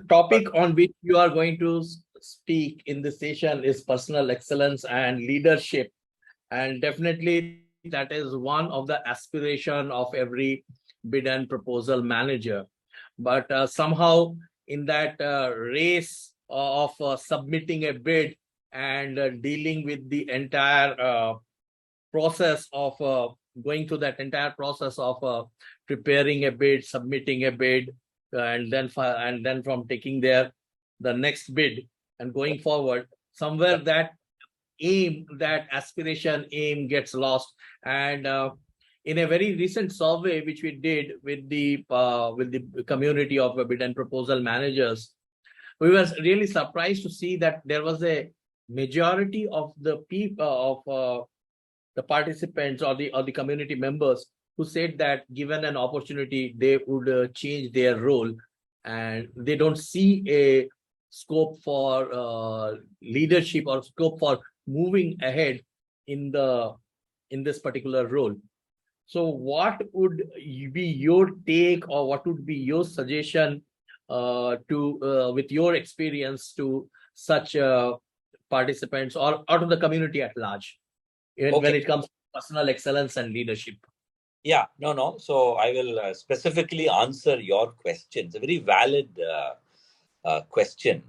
topic on which you are going to speak in this session is personal excellence and leadership. And definitely that is one of the aspiration of every bid and proposal manager. But somehow in that race of submitting a bid and dealing with the entire process of going through that entire process of preparing a bid, submitting a bid, and then from taking the next bid and going forward, somewhere that aspiration aim gets lost. And in a very recent survey which we did with the community of bid and proposal managers, we were really surprised to see that there was a majority of the people of the participants or the community members who said that given an opportunity they would change their role, and they don't see a scope for leadership or scope for moving ahead in the in this particular role. So what would be your take, or what would be your suggestion to with your experience to such participants or out of the community at large, when Okay. it comes to personal excellence and leadership? Yeah, no. So I will specifically answer your question. It's a very valid question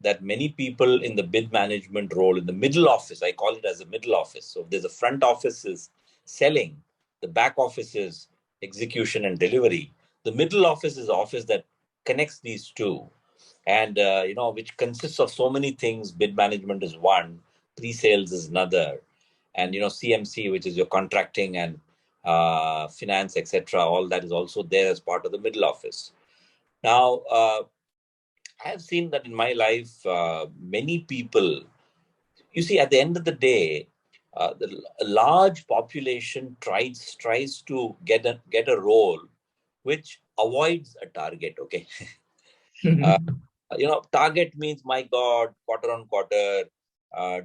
that many people in the bid management role in the middle office, I call it as a middle office. So there's a front office is selling, the back office is execution and delivery. The middle office is the office that connects these two, and which consists of so many things. Bid management is one, pre-sales is another, and CMC, which is your contracting and finance, etc. All that is also there as part of the middle office. Now, I have seen that in my life, many people, you see, at the end of the day, a large population tries to get a role which avoids a target. Okay, uh, target means, my God, quarter on quarter,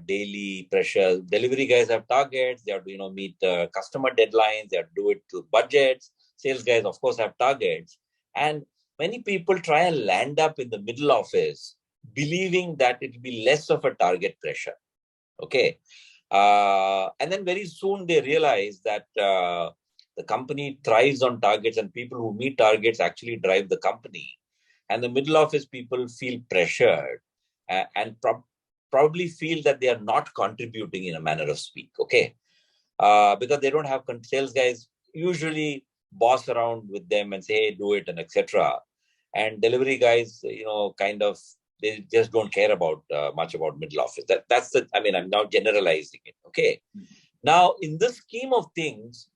daily pressure. Delivery guys have targets. They have to meet customer deadlines. They have to do it to budgets. Sales guys, of course, have targets, and many people try and land up in the middle office, believing that it will be less of a target pressure. Okay, and then very soon they realize that the company thrives on targets, and people who meet targets actually drive the company, and the middle office people feel pressured and probably feel that they are not contributing, in a manner of speak. Okay, because they don't have sales guys usually boss around with them and say, hey, do it, and etc. And delivery guys, kind of, they just don't care about much about middle office. That's the, I mean, I'm now generalizing it. Okay, now in this scheme of things,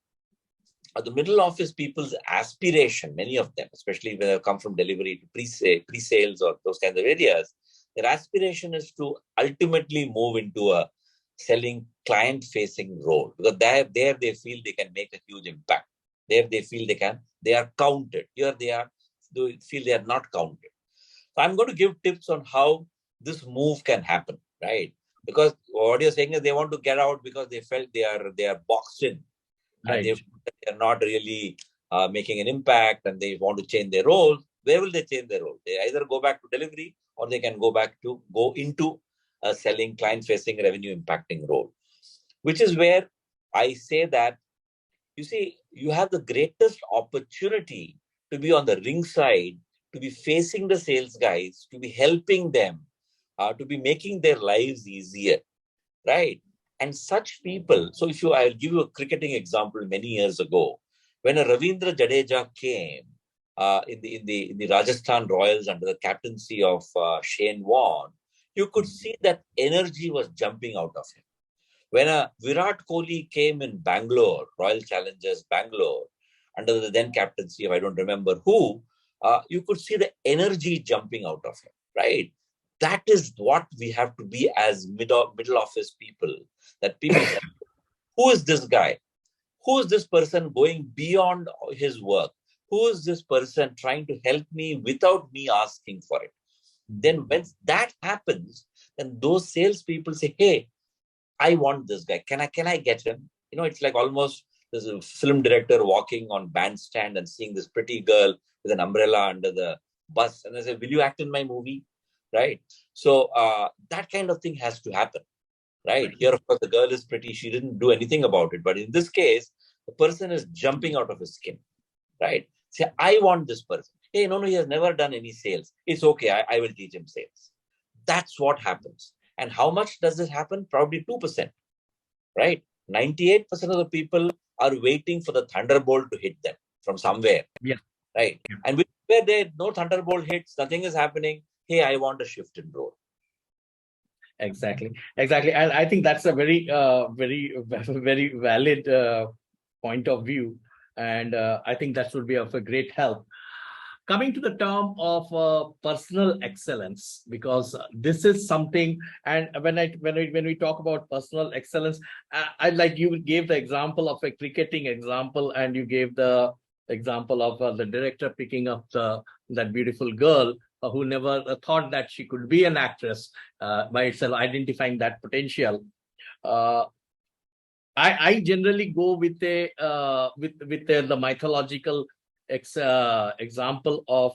the middle office people's aspiration, many of them, especially when they come from delivery to pre-sales or those kinds of areas, their aspiration is to ultimately move into a selling client-facing role, because there they feel they can make a huge impact. There they feel they are counted. Here they feel they are not counted. So I'm going to give tips on how this move can happen, right? Because what you're saying is they want to get out because they felt they are boxed in, and Right. they're not really making an impact, and they want to change their role. Where will they change their role? They either go back to delivery, or they can go into a selling, client-facing, revenue impacting role, which is where I say that, you see, you have the greatest opportunity to be on the ring side, to be facing the sales guys, to be helping them, to be making their lives easier, right? And such people, so I'll give you a cricketing example many years ago, when a Ravindra Jadeja came in the Rajasthan Royals under the captaincy of Shane Warne, you could see that energy was jumping out of him. When a Virat Kohli came in Bangalore, Royal Challengers Bangalore, under the then captaincy of I don't remember who, you could see the energy jumping out of him, right? That is what we have to be as middle office people. That people say, who is this guy? Who is this person going beyond his work? Who is this person trying to help me without me asking for it? Then when that happens, then those salespeople say, hey, I want this guy. Can I get him? It's like almost there's a film director walking on bandstand and seeing this pretty girl with an umbrella under the bus and they say, will you act in my movie? Right? So that kind of thing has to happen. Right? Here, of course, the girl is pretty. She didn't do anything about it. But in this case, the person is jumping out of his skin. Right? Say, I want this person. Hey, no, he has never done any sales. It's okay. I will teach him sales. That's what happens. And how much does this happen? Probably 2%. Right? 98% of the people are waiting for the thunderbolt to hit them from somewhere. Yeah. Right? Yeah. And where there no thunderbolt hits, nothing is happening. Hey, I want a shift in role. Exactly. And I think that's a very, very valid point of view. And I think that would be of a great help. Coming to the term of personal excellence, because this is something, and when we talk about personal excellence, I like you gave the example of a cricketing example, and you gave the example of the director picking up that beautiful girl who never thought that she could be an actress by itself, identifying that potential. Uh, I generally go with the mythological example of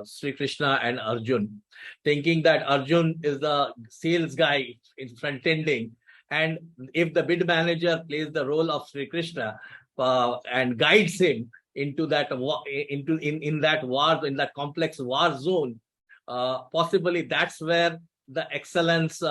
Sri Krishna and Arjun, thinking that Arjun is the sales guy in front ending, and if the bid manager plays the role of Sri Krishna and guides him into that in that war, in that complex war zone, possibly that's where the excellence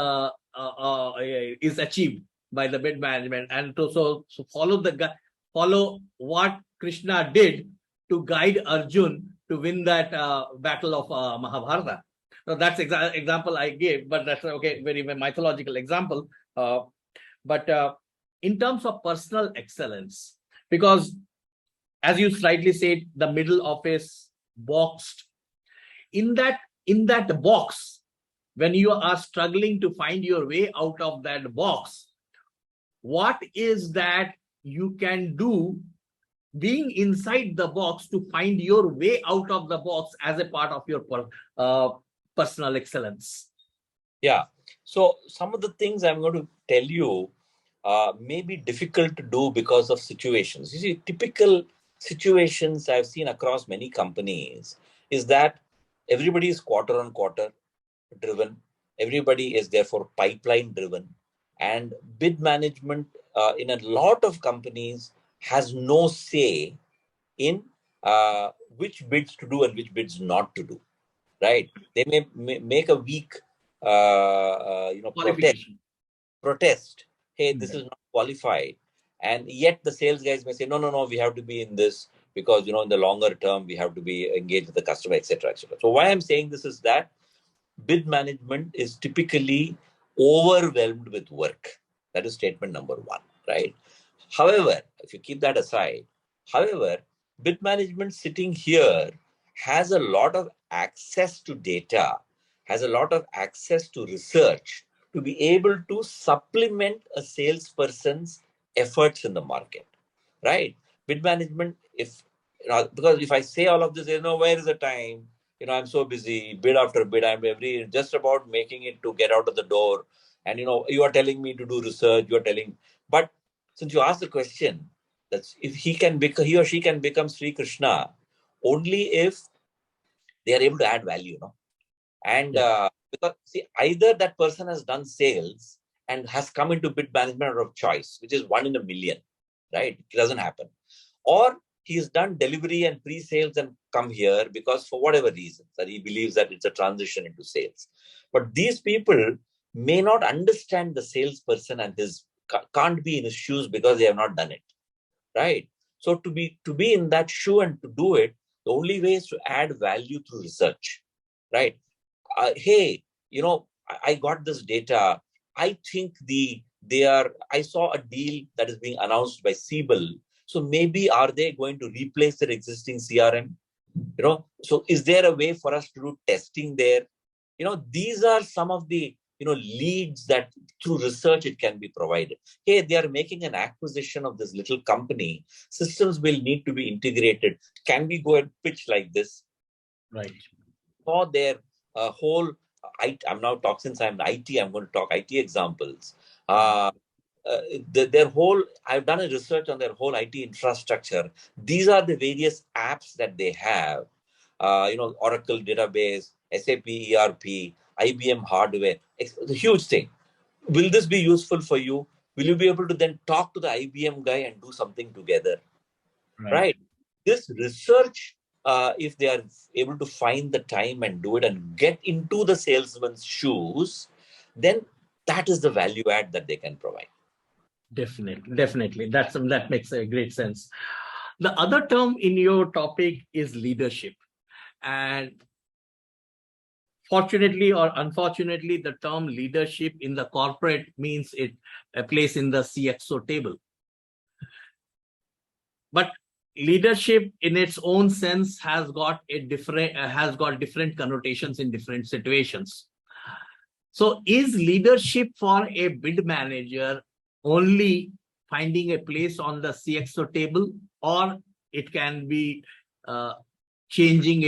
is achieved by the bid management, and to so follow what Krishna did to guide Arjun to win that battle of Mahabharata. So that's example I gave, but that's okay, very mythological example. But in terms of personal excellence, because as you slightly said, the middle office boxed in that box, when you are struggling to find your way out of that box, what is that you can do being inside the box to find your way out of the box as a part of your personal excellence? Yeah. So some of the things I'm going to tell you may be difficult to do because of situations. You see, typical situations I've seen across many companies is that everybody is quarter on quarter driven. Everybody is therefore pipeline driven. And bid management in a lot of companies has no say in which bids to do and which bids not to do. Right? They may make a weak, protest. Hey, this is not qualified, and yet the sales guys may say, no, we have to be in this because in the longer term we have to be engaged with the customer, etc., etc. So why I'm saying this is that bid management is typically overwhelmed with work. That is statement number one, right? However, if you keep that aside, however, bid management sitting here has a lot of access to data, has a lot of access to research to be able to supplement a salesperson's efforts in the market, right? Bid management, if because if I say all of this, where is the time? I'm so busy, bid after bid. I'm just about making it to get out of the door. And, you are telling me to do research. But since you asked the question, that's if he or she can become Sri Krishna only if they are able to add value, And because see, either that person has done sales and has come into bid management out of choice, which is 1 in a million, right? It doesn't happen. Or he's done delivery and pre-sales and come here because for whatever reasons that he believes that it's a transition into sales. But these people may not understand the salesperson and can't be in his shoes because they have not done it, right? So to be in that shoe and to do it, the only way is to add value through research, right? Hey, I got this data. I think I saw a deal that is being announced by Siebel. So maybe are they going to replace their existing CRM? So is there a way for us to do testing there? These are some of the, leads that through research it can be provided. Hey, they are making an acquisition of this little company. Systems will need to be integrated. Can we go and pitch like this? Right. For their whole, I'm now talking, since I'm IT, I'm going to talk IT examples. Their whole, I've done a research on their whole IT infrastructure. These are the various apps that they have. Oracle database, SAP ERP, IBM hardware. It's a huge thing. Will this be useful for you? Will you be able to then talk to the IBM guy and do something together? Right? This research, if they are able to find the time and do it and get into the salesman's shoes, then that is the value add that they can provide. Definitely. That makes a great sense. The other term in your topic is leadership. And fortunately or unfortunately, the term leadership in the corporate means a place in the CXO table. But leadership in its own sense has got different connotations in different situations. So is leadership for a bid manager only finding a place on the CXO table, or it can be driving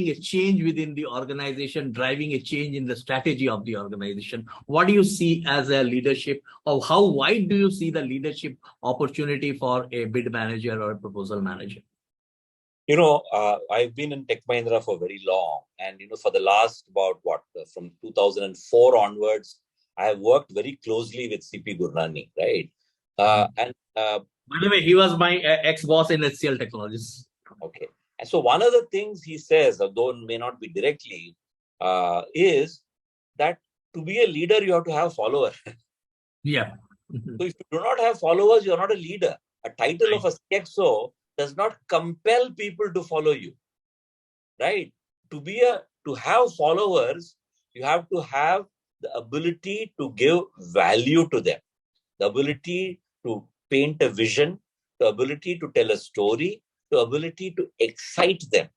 a change within the organization, driving a change in the strategy of the organization? What do you see as a leadership, or how wide do you see the leadership opportunity for a bid manager or a proposal manager? I've been in Tech Mahindra for very long, and for the last from 2004 onwards, I have worked very closely with CP Gurnani, right? By the way, he was my ex-boss in HCL Technologies. Okay. And so one of the things he says, though it may not be directly, is that to be a leader, you have to have followers. Yeah. So if you do not have followers, you're not a leader. A title of a CXO does not compel people to follow you, right? To have followers, you have to have the ability to give value to them, the ability to paint a vision, the ability to tell a story, the ability to excite them,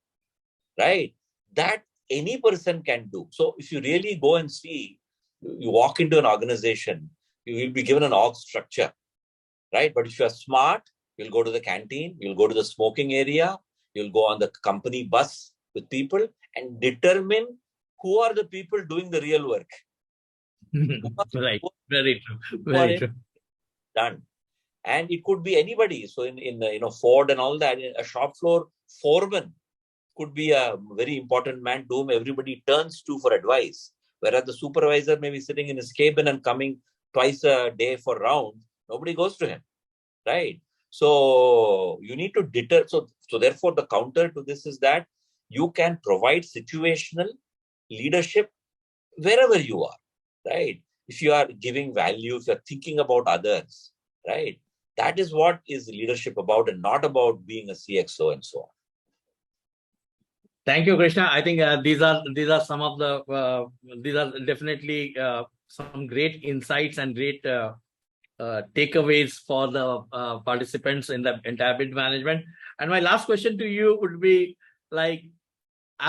right? That any person can do. So if you really go and see, you walk into an organization, you will be given an org structure, right? But if you are smart, you'll go to the canteen, you'll go to the smoking area, you'll go on the company bus with people and determine who are the people doing the real work. Right. Very true. Very true. Done. And it could be anybody. So in Ford and all that, a shop floor foreman could be a very important man to whom everybody turns to for advice. Whereas the supervisor may be sitting in his cabin and coming twice a day for rounds. Nobody goes to him, right? So you need to deter. So therefore, the counter to this is that you can provide situational leadership wherever you are, right? If you are giving value, if you're thinking about others, right? That is what is leadership about, and not about being a CXO and so on. Thank you, Krishna. I think these are some of the these are definitely some great insights and great takeaways for the participants in the entire bid management. And my last question to you would be like,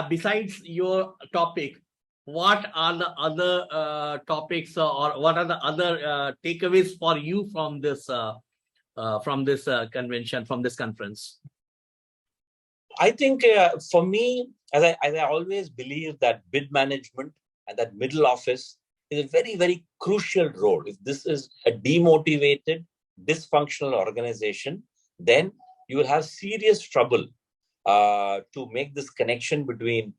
besides your topic, what are the other topics or what are the other takeaways for you from this convention, from this conference? I think for me, as I always believe that bid management and that middle office is a very, very crucial role. If this is a demotivated, dysfunctional organization, then you will have serious trouble to make this connection between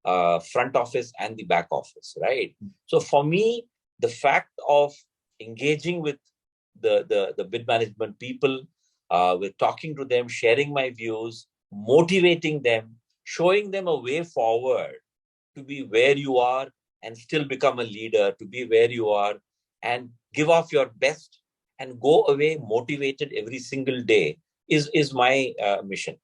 front office and the back office, right? So for me, the fact of engaging with the bid management people, with talking to them, sharing my views, motivating them, showing them a way forward to be where you are and still become a leader, to be where you are and give off your best and go away motivated every single day is my mission.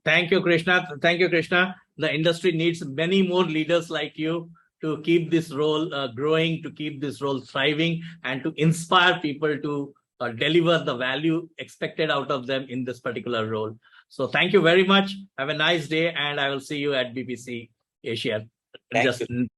Thank you, Krishna. Thank you, Krishna. The industry needs many more leaders like you to keep this role growing, to keep this role thriving, and to inspire people to deliver the value expected out of them in this particular role. So thank you very much. Have a nice day, and I will see you at BPC Asia. Thank you.